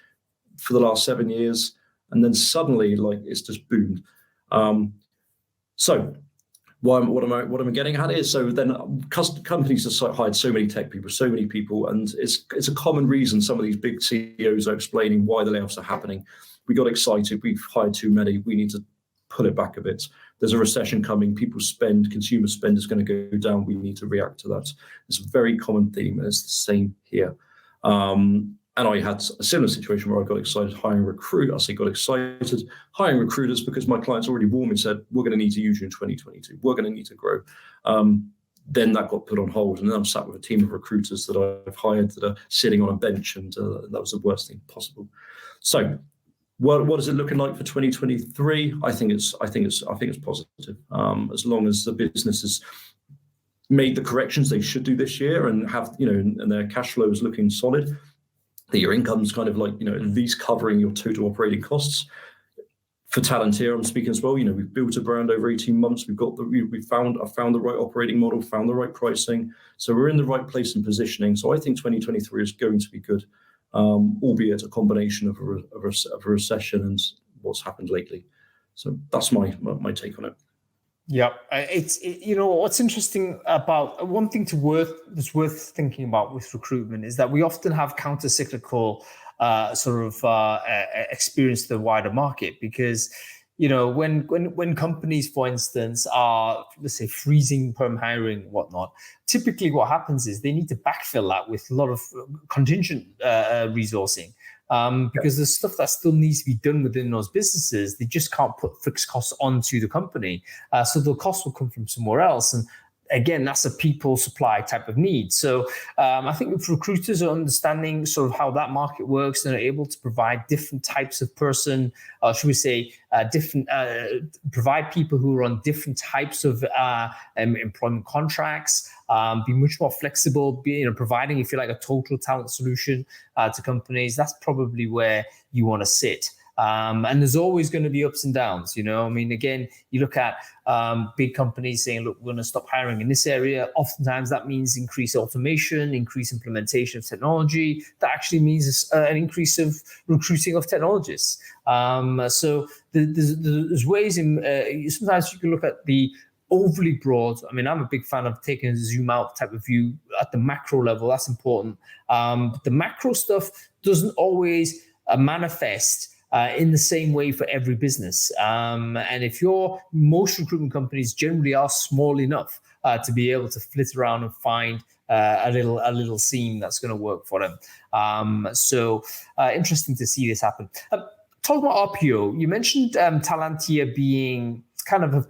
for the last 7 years. And then suddenly, it's just boomed. So what am I getting at is, so then companies have hired so many tech people, and it's a common reason some of these big CEOs are explaining why the layoffs are happening. We got excited, we've hired too many, we need to pull it back a bit. There's a recession coming, consumer spend is going to go down, we need to react to that. It's a very common theme, and it's the same here. And I had a similar situation where I got excited hiring recruiters. I got excited hiring recruiters because my clients already warned me and said, we're going to need to use you in 2022. We're going to need to grow. Then that got put on hold. And then I'm sat with a team of recruiters that I've hired that are sitting on a bench. And that was the worst thing possible. So what is it looking like for 2023? I think it's positive. As long as the business has made the corrections they should do this year and have, and their cash flow is looking solid, that your income's kind of at least covering your total operating costs. For Talentiir, I'm speaking as well. We've built a brand over 18 months. I found the right operating model, found the right pricing. So we're in the right place and positioning. So I think 2023 is going to be good, albeit a combination of a recession and what's happened lately. So that's my take on it. Yeah, what's interesting about one thing that's worth thinking about with recruitment is that we often have counter-cyclical experience to the wider market, because when companies, for instance, are, let's say, freezing perm hiring and whatnot, typically what happens is they need to backfill that with a lot of contingent resourcing. Because there's stuff that still needs to be done within those businesses. They just can't put fixed costs onto the company. So the cost will come from somewhere else. And again, that's a people supply type of need. So I think if recruiters are understanding sort of how that market works and are able to provide different types of person, should we say, provide people who are on different types of employment contracts, be much more flexible, providing, if you like, a total talent solution to companies, that's probably where you want to sit. And there's always going to be ups and downs, I mean, again, you look at big companies saying, look, we're going to stop hiring in this area. Oftentimes that means increased automation, increased implementation of technology. That actually means an increase of recruiting of technologists. So there's ways in, sometimes you can look at the overly broad. I mean, I'm a big fan of taking a zoom out type of view at the macro level. That's important. But the macro stuff doesn't always manifest in the same way for every business. And if most recruitment companies generally are small enough to be able to flit around and find a little seam that's going to work for them. So interesting to see this happen. Talking about RPO, you mentioned Talentiir being kind of a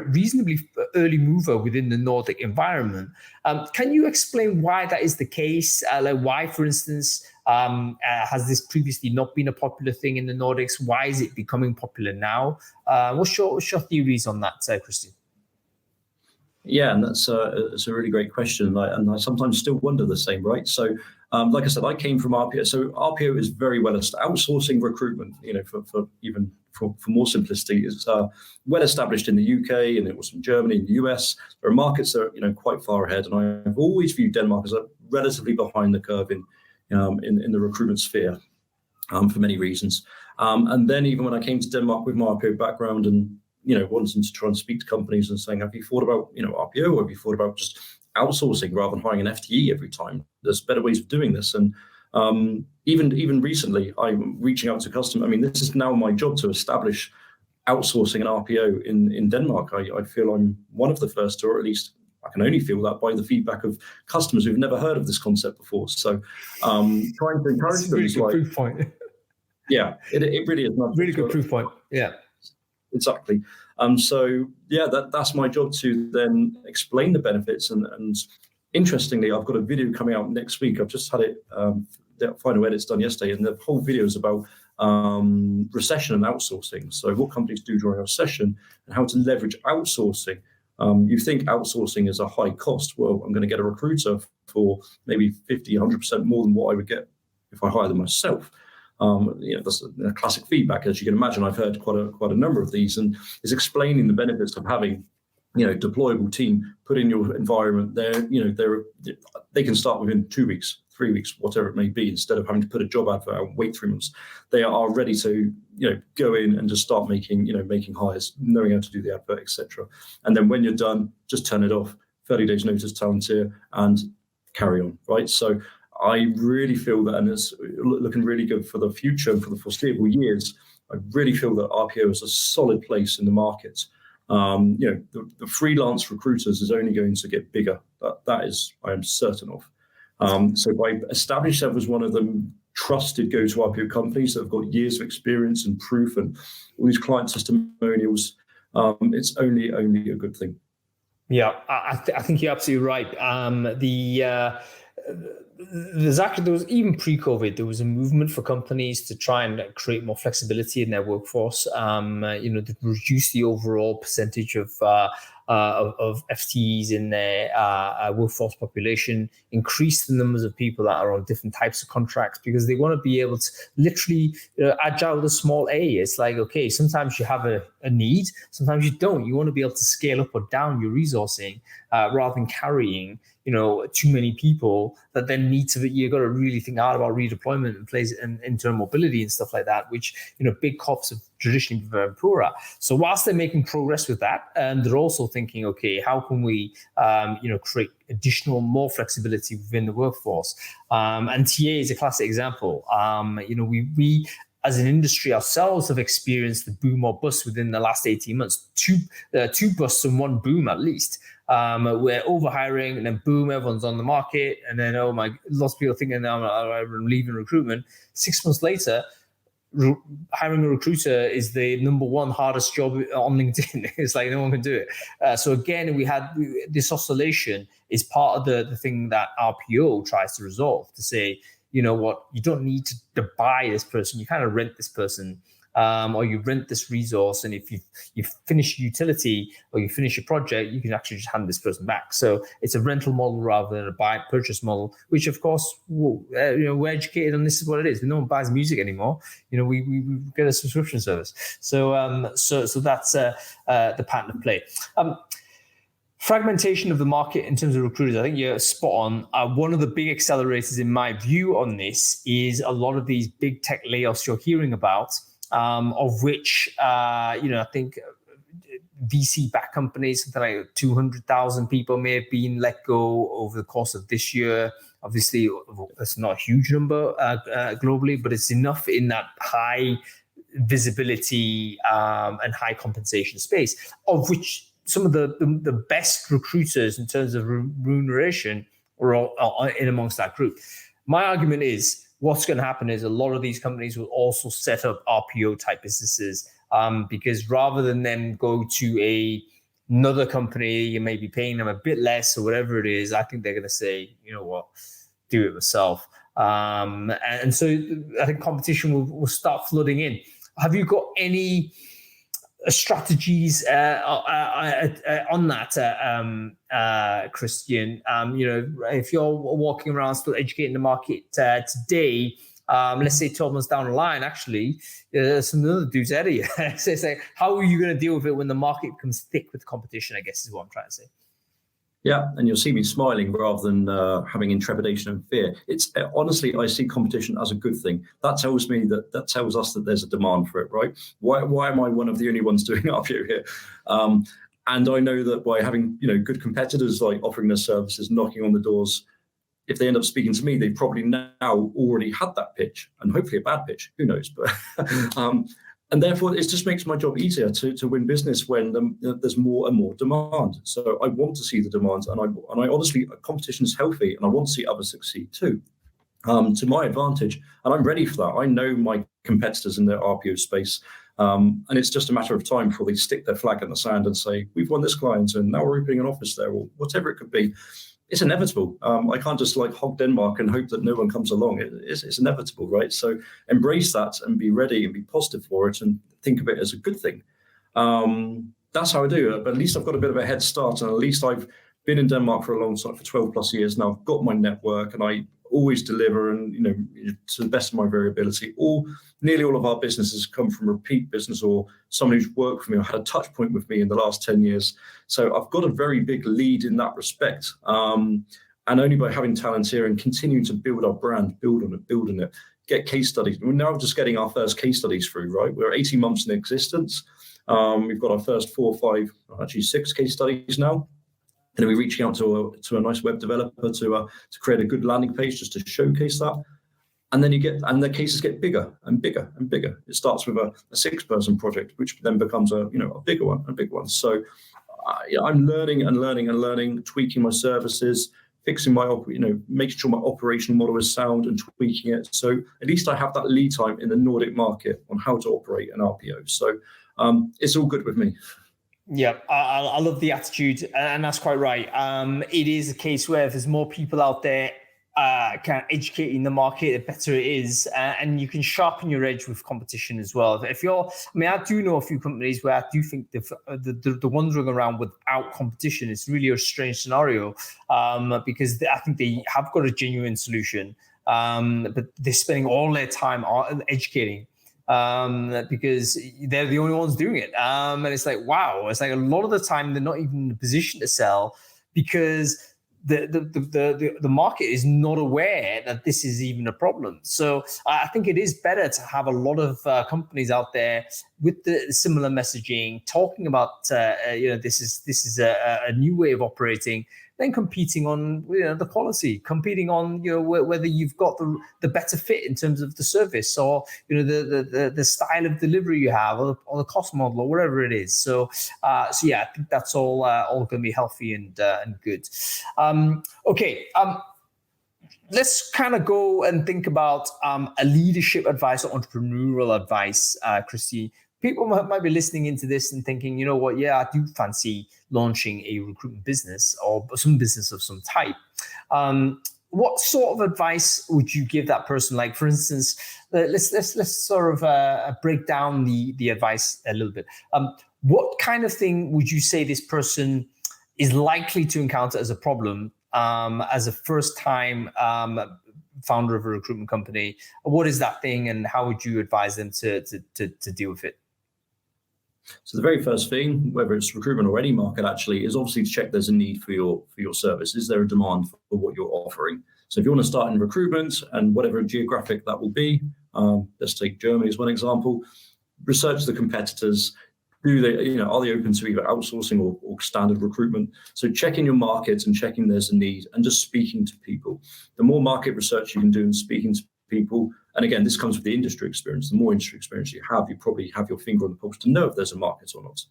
reasonably early mover within the Nordic environment. Can you explain why that is the case? Like why, for instance, has this previously not been a popular thing in the Nordics? Why is it becoming popular now? What's your theories on that, Christian? Yeah, and that's a really great question, and I sometimes still wonder the same, right? So, like I said, I came from RPO. So RPO is very well established. Outsourcing recruitment, for more simplicity, is well established in the UK, and it was in Germany and the US. There are markets that are quite far ahead, and I've always viewed Denmark as a relatively behind the curve in the recruitment sphere for many reasons. And then even when I came to Denmark with my RPO background and wanting to try and speak to companies and saying, have you thought about RPO, or have you thought about just outsourcing rather than hiring an FTE every time? There's better ways of doing this. And even recently, I'm reaching out to customers. I mean, this is now my job to establish outsourcing and RPO in Denmark. I feel I'm one of the first, or at least I can only feel that by the feedback of customers who've never heard of this concept before. So trying to encourage them. Really good proof point. Yeah, it really is. Really good proof point. Yeah. Exactly. So yeah, that's my job to then explain the benefits. And interestingly, I've got a video coming out next week. I've just had it, the final edits done yesterday, and the whole video is about recession and outsourcing. So what companies do during a recession and how to leverage outsourcing. You think outsourcing is a high cost. Well, I'm going to get a recruiter for maybe 50, 100% more than what I would get if I hire them myself. That's a classic feedback, as you can imagine. I've heard quite a number of these, and is explaining the benefits of having, deployable team put in your environment. They can start within 2 weeks, 3 weeks, whatever it may be, instead of having to put a job advert out and wait 3 months. They are ready to, go in and just start making hires, knowing how to do the advert, etc. And then when you're done, just turn it off. 30 days notice, Talentiir, and carry on. Right. So I really feel that, and it's looking really good for the future and for the foreseeable years. I really feel that RPO is a solid place in the market. The freelance recruiters is only going to get bigger. That is, I am certain of. So by establishing yourself as one of the trusted go-to RPO companies that have got years of experience and proof and all these client testimonials, it's only a good thing. Yeah, I think you're absolutely right. There was even pre-COVID, there was a movement for companies to try and create more flexibility in their workforce. To reduce the overall percentage of FTEs in their workforce population, increase the numbers of people that are on different types of contracts, because they want to be able to literally agile with a small a. It's like, okay, sometimes you have a need, sometimes you don't. You want to be able to scale up or down your resourcing rather than carrying too many people that then you've got to really think hard about redeployment and place and internal mobility and stuff like that, which, big corps have traditionally been very poor at. So whilst they're making progress with that, they're also thinking, okay, how can we, create more flexibility within the workforce? And TA is a classic example. We as an industry ourselves have experienced the boom or bust within the last 18 months, two busts and one boom at least. We're overhiring, and then boom, everyone's on the market, and then lots of people thinking I'm leaving recruitment. 6 months later, hiring a recruiter is the number one hardest job on LinkedIn. It's like no one can do it. So again, this oscillation is part of the thing that RPO tries to resolve, to say, you know what, you don't need to buy this person. You kind of rent this person, or you rent this resource. And if you finish utility or you finish your project, you can actually just hand this person back. So it's a rental model rather than a buy purchase model, which of course, we're educated on. This is what it is. No one buys music anymore. We get a subscription service. So that's the pattern of play. Fragmentation of the market in terms of recruiters, I think you're spot on. One of the big accelerators in my view on this is a lot of these big tech layoffs you're hearing about, of which, I think VC-backed companies, something like 200,000 people may have been let go over the course of this year. Obviously, it's not a huge number globally, but it's enough in that high visibility and high compensation space, of which some of the best recruiters in terms of remuneration are all in amongst that group. My argument is what's going to happen is a lot of these companies will also set up RPO type businesses, because rather than them go to another company, you may be paying them a bit less or whatever it is, I think they're going to say, you know what, do it myself. And so I think competition will start flooding in. Have you got any strategies on that, Christian? If you're walking around still educating the market today, let's say 12 months down the line, actually, some other dudes ahead of you. So it's like, how are you going to deal with it when the market becomes thick with competition, I guess is what I'm trying to say. Yeah, and you'll see me smiling rather than having intrepidation and fear. It's honestly, I see competition as a good thing. That tells us that there's a demand for it, right? Why am I one of the only ones doing RPO here? And I know that by having good competitors like offering their services, knocking on the doors, if they end up speaking to me, they've probably now already had that pitch, and hopefully a bad pitch. Who knows? But and therefore, it just makes my job easier to win business when there's more and more demand. So I want to see the demand, and I honestly, competition is healthy, and I want to see others succeed too, to my advantage. And I'm ready for that. I know my competitors in the RPO space, and it's just a matter of time before they stick their flag in the sand and say, we've won this client, and now we're opening an office there, or whatever it could be. It's inevitable. I can't just hog Denmark and hope that no one comes along. It's inevitable, right? So embrace that and be ready and be positive for it and think of it as a good thing. That's how I do it. But at least I've got a bit of a head start, and at least I've been in Denmark for a long time, for 12 plus years now. I've got my network, and I always deliver, and to the best of my variability. Nearly all of our businesses come from repeat business or someone who's worked for me or had a touch point with me in the last 10 years. So I've got a very big lead in that respect. And only by having Talentiir and continuing to build our brand, building it, get case studies. We're now just getting our first case studies through, right? We're 18 months in existence. We've got our first 4 or 5, actually 6 case studies now. And then we're reaching out to a nice web developer to create a good landing page just to showcase that. And then the cases get bigger and bigger and bigger. It starts with a 6-person project, which then becomes a bigger one. So I'm learning, tweaking my services, fixing making sure my operational model is sound and tweaking it. So at least I have that lead time in the Nordic market on how to operate an RPO. So it's all good with me. Yeah, I love the attitude, and that's quite right. It is a case where if there's more people out there kind of educating the market, the better it is, and you can sharpen your edge with competition as well. I do know a few companies where I do think the wandering around without competition is really a strange scenario, because I think they have got a genuine solution, but they're spending all their time educating. Because they're the only ones doing it. And it's like, wow, it's like a lot of the time they're not even in a position to sell because the market is not aware that this is even a problem. So I think it is better to have a lot of companies out there with the similar messaging, talking about this is a new way of operating, then competing on the quality, competing on whether you've got the better fit in terms of the service or the style of delivery you have or the cost model or whatever it is. So yeah, I think that's all going to be healthy and good. Okay. let's kind of go and think about a leadership advice or entrepreneurial advice, Christy. People might be listening into this and thinking, you know what, yeah, I do fancy launching a recruitment business or some business of some type. What sort of advice would you give that person? Like, for instance, let's sort of break down the advice a little bit. What kind of thing would you say this person is likely to encounter as a problem as a first-time founder of a recruitment company? What is that thing, and how would you advise them to deal with it? So the very first thing, whether it's recruitment or any market actually, is obviously to check there's a need for your service. Is there a demand for what you're offering? So if you want to start in recruitment and whatever geographic that will be, let's take Germany as one example, research the competitors. Are they open to either outsourcing or standard recruitment? So checking your markets and checking there's a need and just speaking to people. The more market research you can do and speaking to people, and again, this comes with the industry experience. The more industry experience you probably have your finger on the pulse to know if there's a market or not.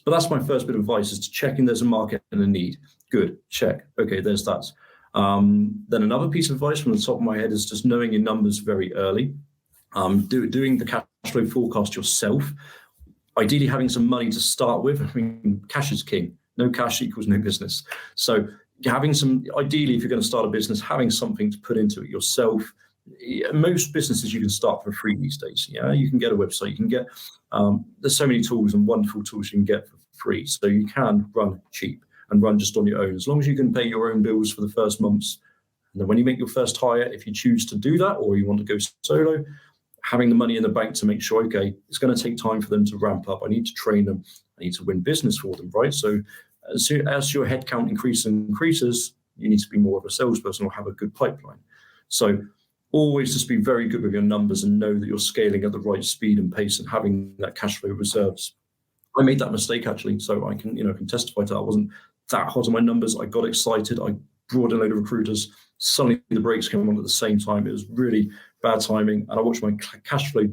But that's my first bit of advice, is to checking there's a market and a need. Good, check. Okay, there's that. Then another piece of advice from the top of my head is just knowing your numbers very early. Doing the cash flow forecast yourself. Ideally having some money to start with. I mean, cash is king. No cash equals no business. So ideally, if you're going to start a business, having something to put into it yourself. Most businesses you can start for free these days. Yeah, you can get a website, you can get, there's so many tools and wonderful tools you can get for free. So you can run cheap and run just on your own, as long as you can pay your own bills for the first months. And then when you make your first hire, if you choose to do that, or you want to go solo, having the money in the bank to make sure, okay, it's going to take time for them to ramp up. I need to train them. I need to win business for them, right? So as your headcount increases, you need to be more of a salesperson or have a good pipeline. So always just be very good with your numbers and know that you're scaling at the right speed and pace and having that cash flow reserves. I made that mistake actually, so I can testify to that. I wasn't that hot on my numbers. I got excited. I brought in a load of recruiters. Suddenly the brakes came on at the same time. It was really bad timing, and I watched my cash flow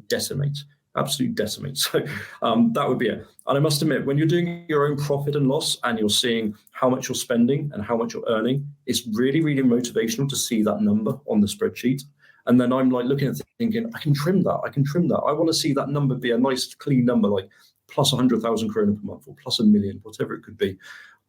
absolutely decimate. So that would be it. And I must admit, when you're doing your own profit and loss and you're seeing how much you're spending and how much you're earning, it's really, really motivational to see that number on the spreadsheet. And then I'm like looking at it thinking, I can trim that. I want to see that number be a nice, clean number, like plus 100,000 krona per month or plus $1 million, whatever it could be.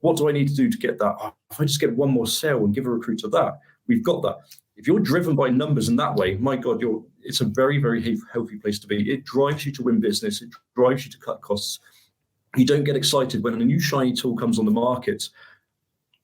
What do I need to do to get that? Oh, if I just get one more sale and give a recruiter that, we've got that. If you're driven by numbers in that way, my God, it's a very, very healthy place to be. It drives you to win business. It drives you to cut costs. You don't get excited when a new shiny tool comes on the market.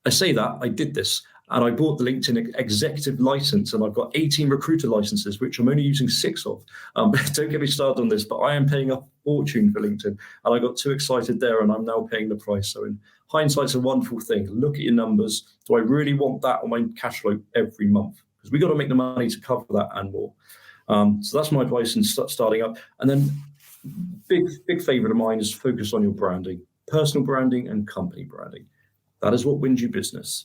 I say that, I did this, and I bought the LinkedIn executive license, and I've got 18 recruiter licenses, which I'm only using 6 of. Don't get me started on this, but I am paying a fortune for LinkedIn, and I got too excited there, and I'm now paying the price. So in hindsight, it's a wonderful thing. Look at your numbers. Do I really want that on my cash flow every month? Because we got to make the money to cover that and more. So that's my advice in starting up. And then big favorite of mine is focus on your branding, personal branding and company branding. That is what wins you business.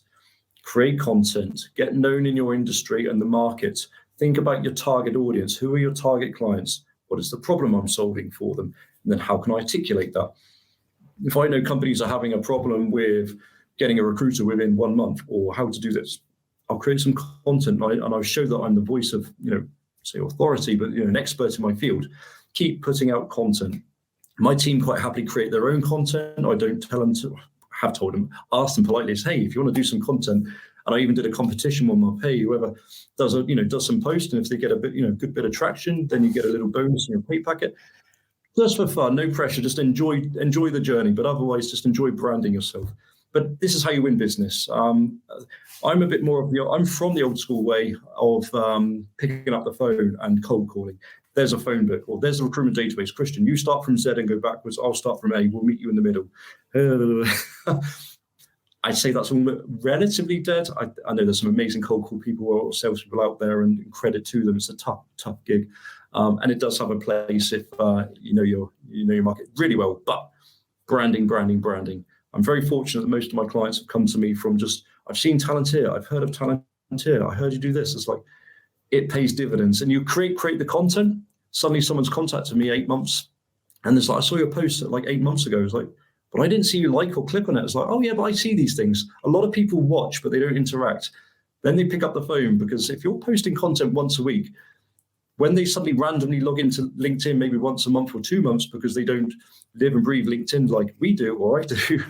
Create content, get known in your industry and the market. Think about your target audience. Who are your target clients? What is the problem I'm solving for them? And then how can I articulate that? If I know companies are having a problem with getting a recruiter within 1 month or how to do this, I'll create some content, right? And I'll show that I'm the voice of, say authority, but an expert in my field. Keep putting out content. My team quite happily create their own content. I don't tell them to. Have told them, ask them politely, hey, if you want to do some content, and I even did a competition one, I'll pay whoever does some post, and if they get a bit, good bit of traction, then you get a little bonus in your pay packet. Just for fun, no pressure, just enjoy the journey, but otherwise just enjoy branding yourself. But this is how you win business. I'm a bit more of I'm from the old school way of picking up the phone and cold calling. There's a phone book, or there's a recruitment database. Christian, you start from Z and go backwards. I'll start from A. We'll meet you in the middle. I'd say that's all relatively dead. I know there's some amazing cold call people or salespeople out there, and credit to them. It's a tough gig, and it does have a place if you know your market really well. But branding. I'm very fortunate that most of my clients have come to me from I've seen Talentiir. I've heard of Talentiir. I heard you do this. It's like, it pays dividends, and you create the content. Suddenly someone's contacted me 8 months, and it's like, I saw your post like 8 months ago. It's like, but I didn't see you like or click on it. It's like, oh yeah, but I see these things. A lot of people watch, but they don't interact. Then they pick up the phone, because if you're posting content once a week, when they suddenly randomly log into LinkedIn maybe once a month or 2 months, because they don't live and breathe LinkedIn like we do or I do,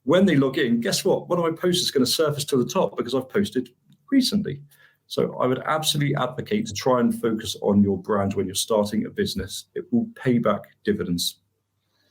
when they log in, guess what? One of my posts is going to surface to the top because I've posted recently. So I would absolutely advocate to try and focus on your brand when you're starting a business. It will pay back dividends.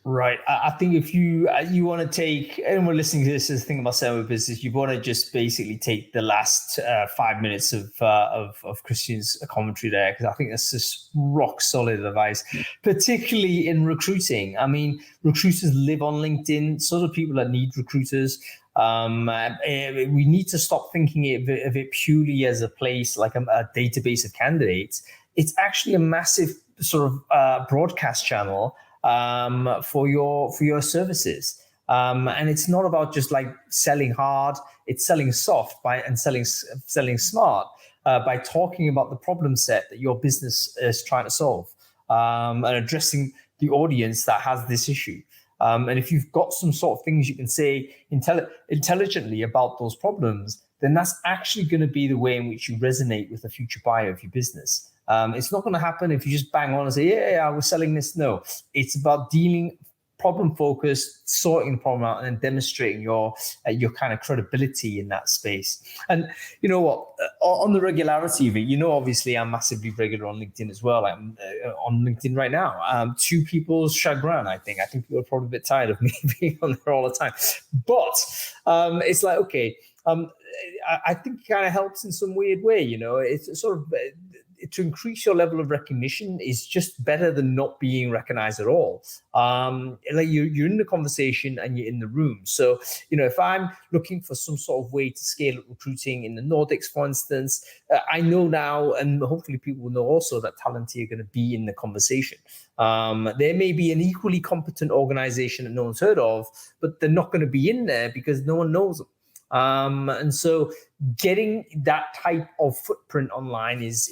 Right. I think if you want to take, anyone listening to this is thinking about setting up a business, you want to just basically take the last 5 minutes of Christian's commentary there, because I think that's just rock solid advice, particularly in recruiting. I mean, recruiters live on LinkedIn, so do people that need recruiters. We need to stop thinking of it purely as a place like a database of candidates. It's actually a massive sort of broadcast channel for your services, and it's not about just like selling hard. It's selling soft and selling smart by talking about the problem set that your business is trying to solve, and addressing the audience that has this issue. And if you've got some sort of things you can say intelligently about those problems, then that's actually going to be the way in which you resonate with the future buyer of your business. It's not going to happen if you just bang on and say, yeah, I was selling this. No, it's about dealing problem focused, sorting the problem out, and then demonstrating your kind of credibility in that space. And you know what, on the regularity of it, obviously I'm massively regular on LinkedIn as well. I'm on LinkedIn right now, to people's chagrin. I think people are probably a bit tired of me being on there all the time, but it's like, okay, I think it kind of helps in some weird way. It's sort of to increase your level of recognition is just better than not being recognized at all. Like you're in the conversation and you're in the room. So, if I'm looking for some sort of way to scale up recruiting in the Nordics, for instance, I know now, and hopefully people will know also, that Talentiir are going to be in the conversation. There may be an equally competent organization that no one's heard of, but they're not going to be in there because no one knows them. And so getting that type of footprint online is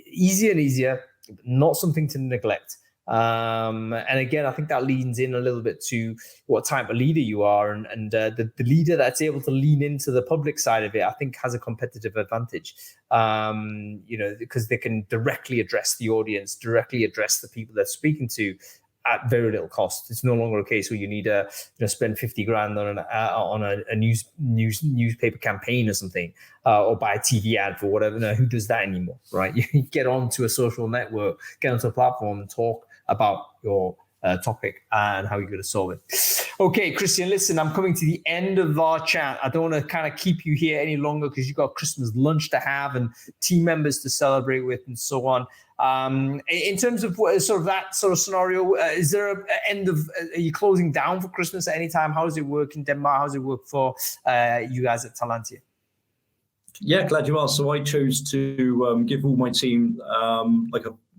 easier and easier, not something to neglect. And again, I think that leans in a little bit to what type of leader you are, and the leader that's able to lean into the public side of it, I think, has a competitive advantage. Because they can directly address the audience, directly address the people they're speaking to, at very little cost. It's no longer a case where you need to spend 50 grand on a newspaper campaign or something, or buy a TV ad for whatever. No, who does that anymore, right? You get onto a social network, get onto a platform, and talk about your topic and how you're going to solve it. Okay, Christian, listen, I'm coming to the end of our chat. I don't want to kind of keep you here any longer because you've got Christmas lunch to have and team members to celebrate with and so on. In terms of sort of that sort of scenario, is there an end of, are you closing down for Christmas at any time? How does it work in Denmark? How does it work for you guys at Talentiir? Yeah, glad you asked. So I chose to give all my team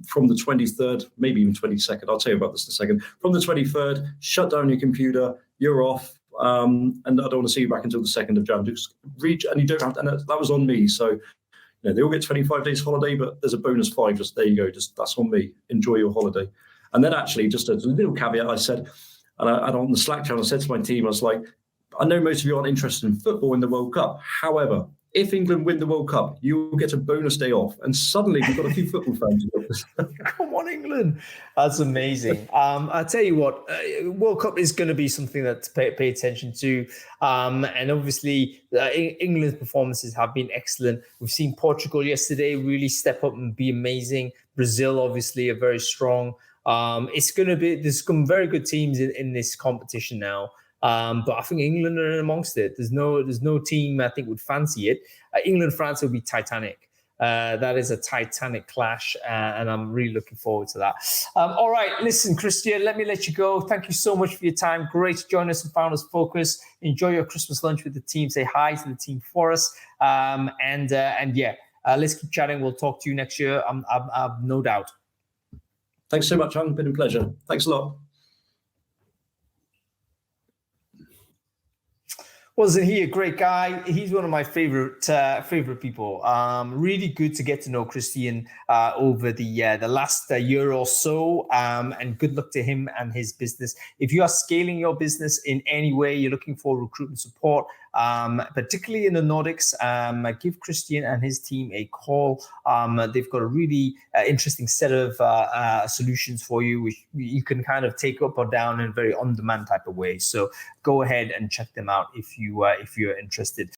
from the 23rd, maybe even 22nd. I'll tell you about this in a second. From the 23rd, shut down your computer. You're off, and I don't want to see you back until the 2nd of January. Just reach, and you don't have to. And that was on me. So they all get 25 days holiday, but there's a bonus 5. Just there you go. Just that's on me. Enjoy your holiday. And then actually, just a little caveat, I said, and on the Slack channel, I said to my team, I was like, I know most of you aren't interested in football in the World Cup. However, if England win the World Cup, you'll get a bonus day off. And suddenly we've got a few football fans. Come on, England. That's amazing. I'll tell you what, World Cup is going to be something that to pay attention to. And obviously, England's performances have been excellent. We've seen Portugal yesterday really step up and be amazing. Brazil, obviously, are very strong. There's some very good teams in this competition now. But I think England are amongst it. There's no team I think would fancy it. England-France will be titanic. That is a titanic clash, and I'm really looking forward to that. All right, listen, Christian, let me let you go. Thank you so much for your time. Great to join us on Founders Focus. Enjoy your Christmas lunch with the team. Say hi to the team for us. Let's keep chatting. We'll talk to you next year. I've no doubt. Thanks so much, Hung. Been a pleasure. Thanks a lot. Wasn't he a great guy? He's one of my favorite people. Really good to get to know Christian over the last year or so. And good luck to him and his business. If you are scaling your business in any way, you're looking for recruitment support, particularly in the Nordics, give Christian and his team a call. They've got a really interesting set of solutions for you, which you can kind of take up or down in a very on-demand type of way. So go ahead and check them out if you're interested.